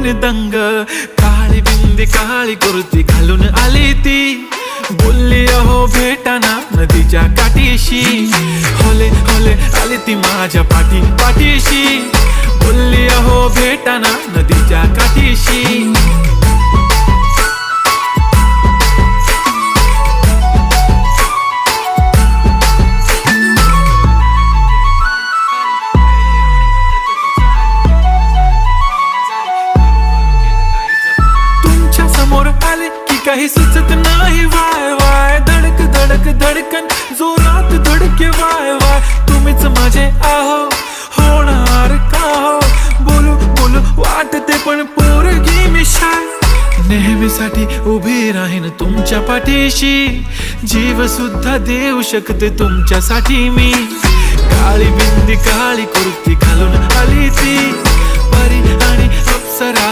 दंग, काळी बिंदी काळी कुर्ती घालून आली ती, बोलली अहो भेटाना नदीच्या काठीशी, होले होले आली ती माझ्या पाठीशी, बोलली अहो भेटाना नदीच्या काठीशी. आले की काही सुचत नाही, वाय वाय धडक धडक धडकन जोरात धडके, वाय वाय तुम्हीच माझे आहो, होणार का हो, बोलू बोलू वाटते पण पोरगी मी शाय, नेहमीसाठी उभी राहीन तुमच्या पाठीशी, जीव सुद्धा देऊ शकते तुमच्यासाठी मी, काळी बिंदी काळी कुर्ती घालून आली ती, परी आणि अप्सरा